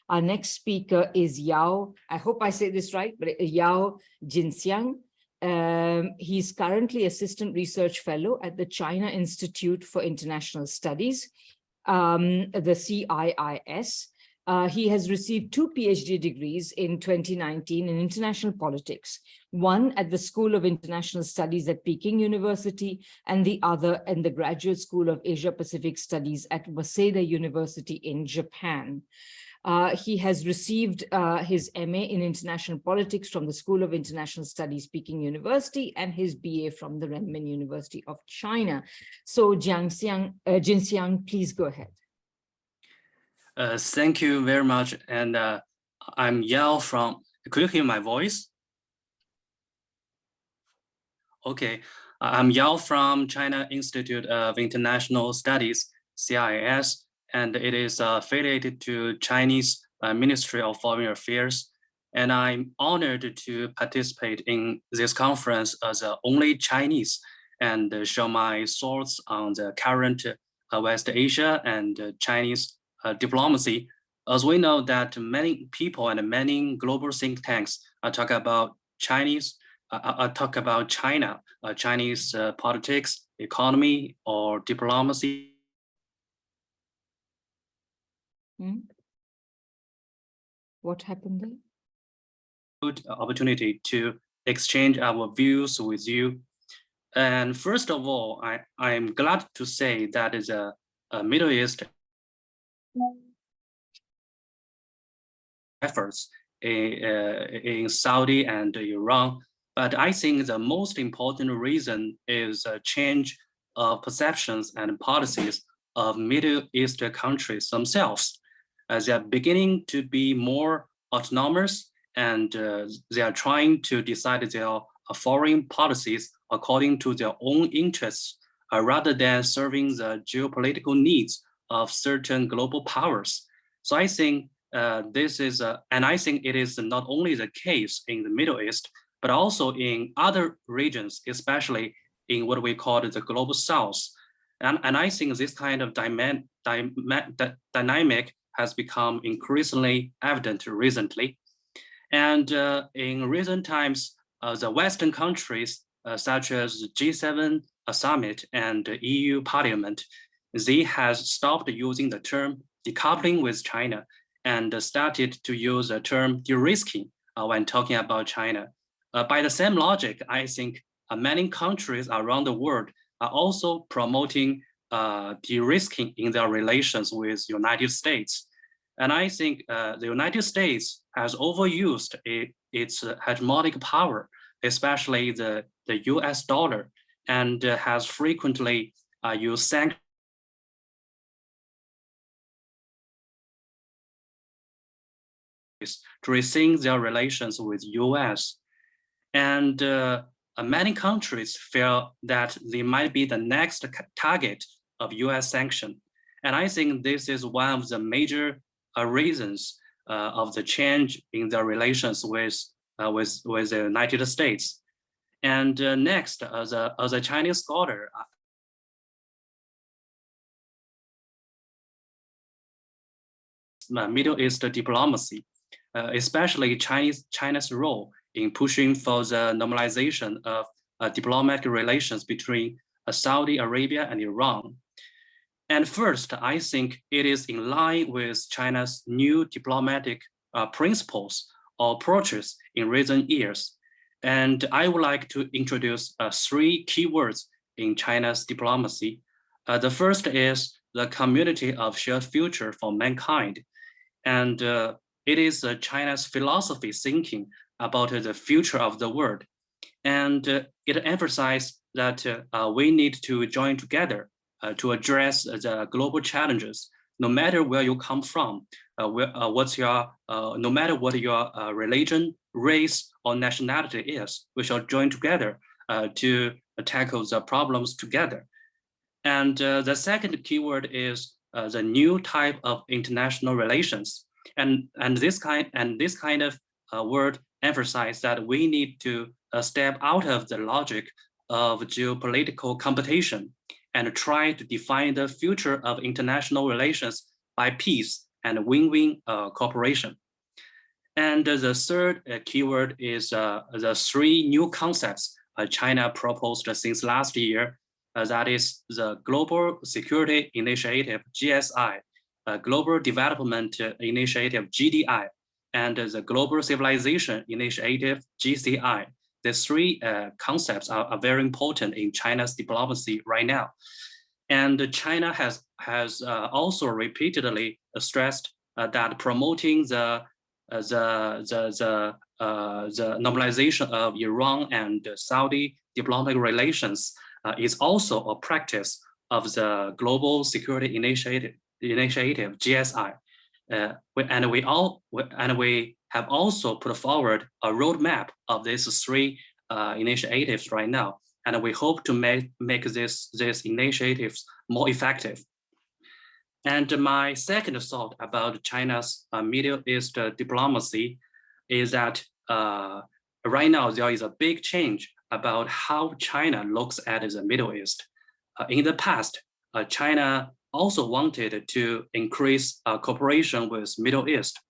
Our next speaker is Yao, I hope I say this right, but Yao Jinxiang. He's currently Assistant Research Fellow at the China Institute for International Studies, the CIIS. He has received 2 PhD degrees in 2019 in international politics, one at the School of International Studies at Peking University, and the other in the Graduate School of Asia-Pacific Studies at Waseda University in Japan. He has received his MA in International Politics from the School of International Studies, Peking University, and his BA from the Renmin University of China. So Jinxiang, please go ahead. Thank you very much. And I'm Yao from, could you hear my voice? Okay, I'm Yao from China Institute of International Studies, CIIS, and it is affiliated to Chinese Ministry of Foreign Affairs. And I'm honored to participate in this conference as the only Chinese and share my thoughts on the current West Asia and Chinese diplomacy, as we know that many people and many global think tanks talk about China, Chinese politics, economy, or diplomacy. What happened there? Good opportunity to exchange our views with you. And first of all, I'm glad to say that is a Middle East efforts in Saudi and Iran. But I think the most important reason is a change of perceptions and policies of Middle East countries themselves. They are beginning to be more autonomous, and they are trying to decide their foreign policies according to their own interests, rather than serving the geopolitical needs of certain global powers. So I think this is, and I think it is not only the case in the Middle East, but also in other regions, especially in what we call the global South. And I think this kind of dynamic has become increasingly evident recently. And in recent times, the Western countries, such as the G7 summit and the EU Parliament, they have stopped using the term decoupling with China and started to use the term de-risking when talking about China. By the same logic, I think many countries around the world are also promoting de-risking in their relations with the United States. And I think the United States has overused its hegemonic power, especially the US dollar, and has frequently used sanctions to rethink their relations with US. And many countries feel that they might be the next target of US sanction. And I think this is one of the major reasons of the change in their relations with the United States. And next, as a Chinese scholar, Middle East diplomacy, especially China's role in pushing for the normalization of diplomatic relations between Saudi Arabia and Iran. And first, I think it is in line with China's new diplomatic principles or approaches in recent years. And I would like to introduce 3 keywords in China's diplomacy. The first is the community of shared future for mankind. And it is China's philosophy thinking about the future of the world. And it emphasizes that we need to join together to address the global challenges, no matter where you come from, no matter what your religion, race, or nationality is, we shall join together to tackle the problems together. And the second keyword is the new type of international relations. And this kind of word emphasizes that we need to step out of the logic of geopolitical competition and try to define the future of international relations by peace and win-win cooperation. And the third keyword is the three new concepts China proposed since last year. That is the Global Security Initiative, GSI, Global Development Initiative, GDI, and the Global Civilization Initiative, GCI. The three concepts are very important in China's diplomacy right now. And China has also repeatedly stressed that promoting the normalization of Iran and Saudi diplomatic relations is also a practice of the Global Security Initiative, GSI. And we have also put forward a roadmap of these three initiatives right now, and we hope to make these initiatives more effective. And my second thought about China's Middle East diplomacy is that right now there is a big change about how China looks at the Middle East. In the past, China also wanted to increase cooperation with Middle East,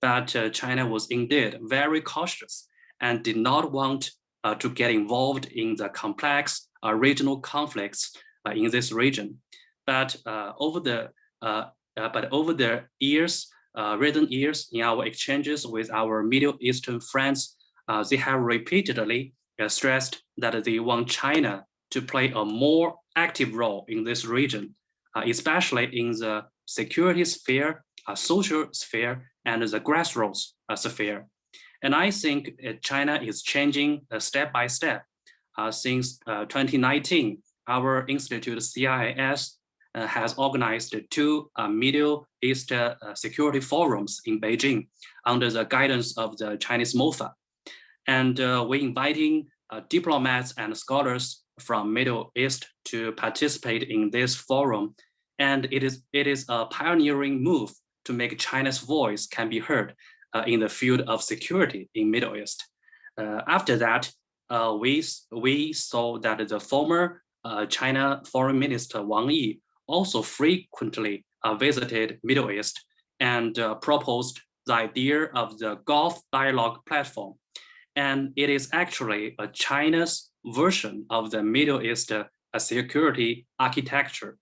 but China was indeed very cautious and did not want to get involved in the complex regional conflicts in this region. But over the recent years, in our exchanges with our Middle Eastern friends, they have repeatedly stressed that they want China to play a more active role in this region, especially in the security sphere, social sphere, and the grassroots sphere. And I think China is changing step by step. Since 2019, our institute CIIS has organized two Middle East security forums in Beijing under the guidance of the Chinese MOFA. And we're inviting diplomats and scholars from Middle East to participate in this forum. And it is a pioneering move to make China's voice can be heard in the field of security in Middle East. After that, we saw that the former China Foreign Minister Wang Yi also frequently visited Middle East and proposed the idea of the Gulf Dialogue platform. And it is actually a China's version of the Middle East security architecture.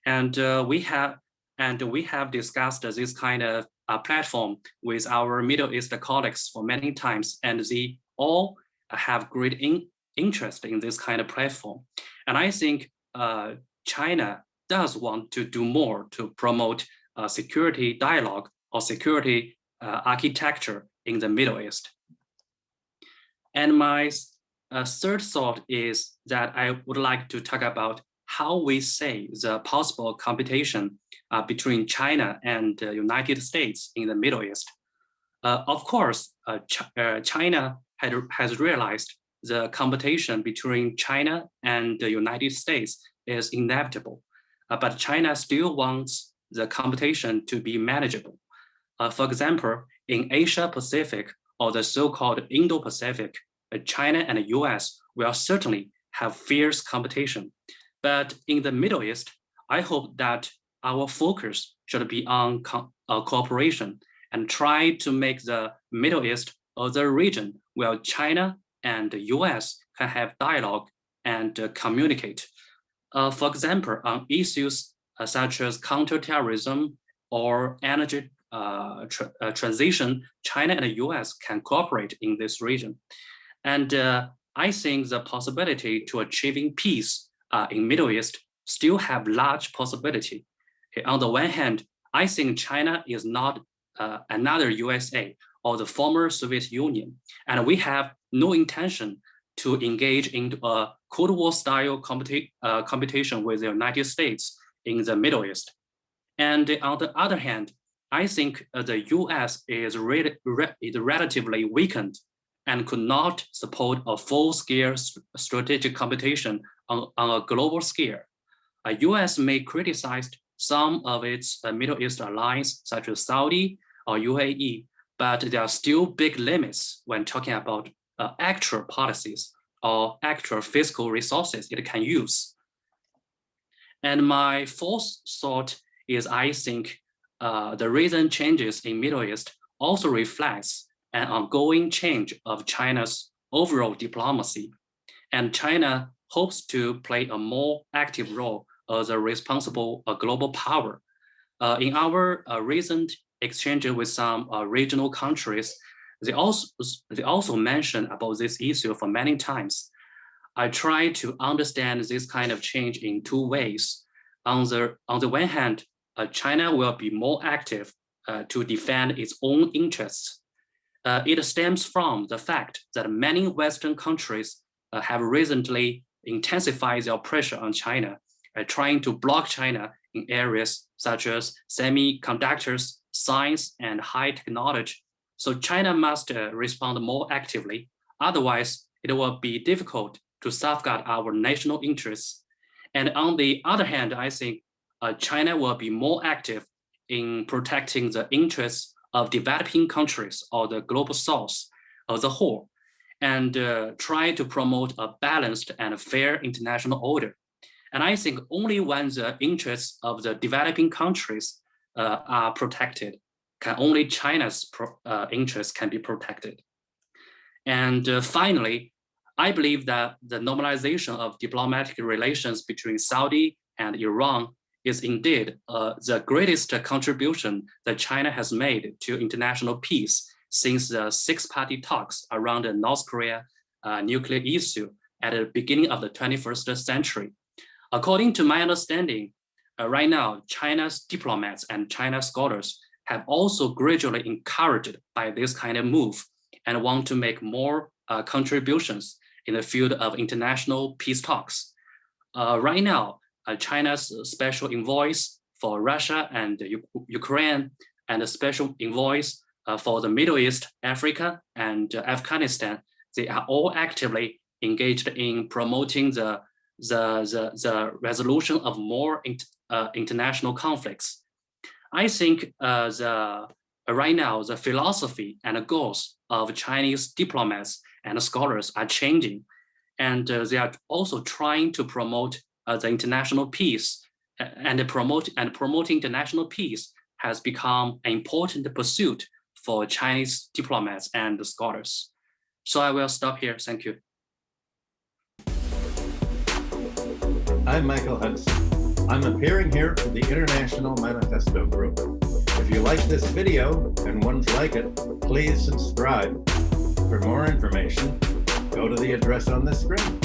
And we have discussed this kind of platform with our Middle East colleagues for many times, and they all have great interest in this kind of platform. And I think China does want to do more to promote security dialogue or security architecture in the Middle East. And my third thought is that I would like to talk about how we say the possible competition between China and the United States in the Middle East. Of course, China has realized the competition between China and the United States is inevitable, but China still wants the competition to be manageable. For example, in Asia Pacific or the so-called Indo-Pacific, China and the US will certainly have fierce competition. But in the Middle East, I hope that our focus should be on cooperation and try to make the Middle East or the region where China and the US can have dialogue and communicate. For example, on issues such as counterterrorism or energy transition, China and the US can cooperate in this region. And I think the possibility to achieving peace in Middle East still have large possibility. On the one hand, I think China is not another USA or the former Soviet Union, and we have no intention to engage into a Cold War style competition with the United States in the Middle East. And on the other hand, I think the US is relatively weakened and could not support a full-scale strategic competition on a global scale. US may criticize some of its Middle East allies, such as Saudi or UAE, but there are still big limits when talking about actual policies or actual fiscal resources it can use. And my fourth thought is I think the recent changes in Middle East also reflects an ongoing change of China's overall diplomacy, and China hopes to play a more active role as a responsible global power. In our recent exchange with some regional countries, they also mentioned about this issue for many times. I try to understand this kind of change in two ways. On the one hand, China will be more active to defend its own interests. It stems from the fact that many Western countries have recently intensified their pressure on China, trying to block China in areas such as semiconductors, science, and high technology. So China must respond more actively. Otherwise, it will be difficult to safeguard our national interests. And on the other hand, I think China will be more active in protecting the interests of developing countries or the global south as a whole, and try to promote a balanced and fair international order. And I think only when the interests of the developing countries are protected, can only China's interests can be protected. And finally, I believe that the normalization of diplomatic relations between Saudi and Iran is indeed the greatest contribution that China has made to international peace since the six-party talks around the North Korea nuclear issue at the beginning of the 21st century. According to my understanding, right now, China's diplomats and China's scholars have also gradually encouraged by this kind of move and want to make more contributions in the field of international peace talks. Right now, China's special envoys for Russia and Ukraine and the special envoys for the Middle East, Africa, and Afghanistan, they are all actively engaged in promoting the resolution of more international conflicts. I think right now, the philosophy and the goals of Chinese diplomats and scholars are changing, and they are also trying to promote the international peace, and promoting international peace has become an important pursuit for Chinese diplomats and scholars. So I will stop here. Thank you. I'm Michael Hudson. I'm appearing here for the International Manifesto Group. If you like this video and ones like it, please subscribe. For more information, go to the address on the screen.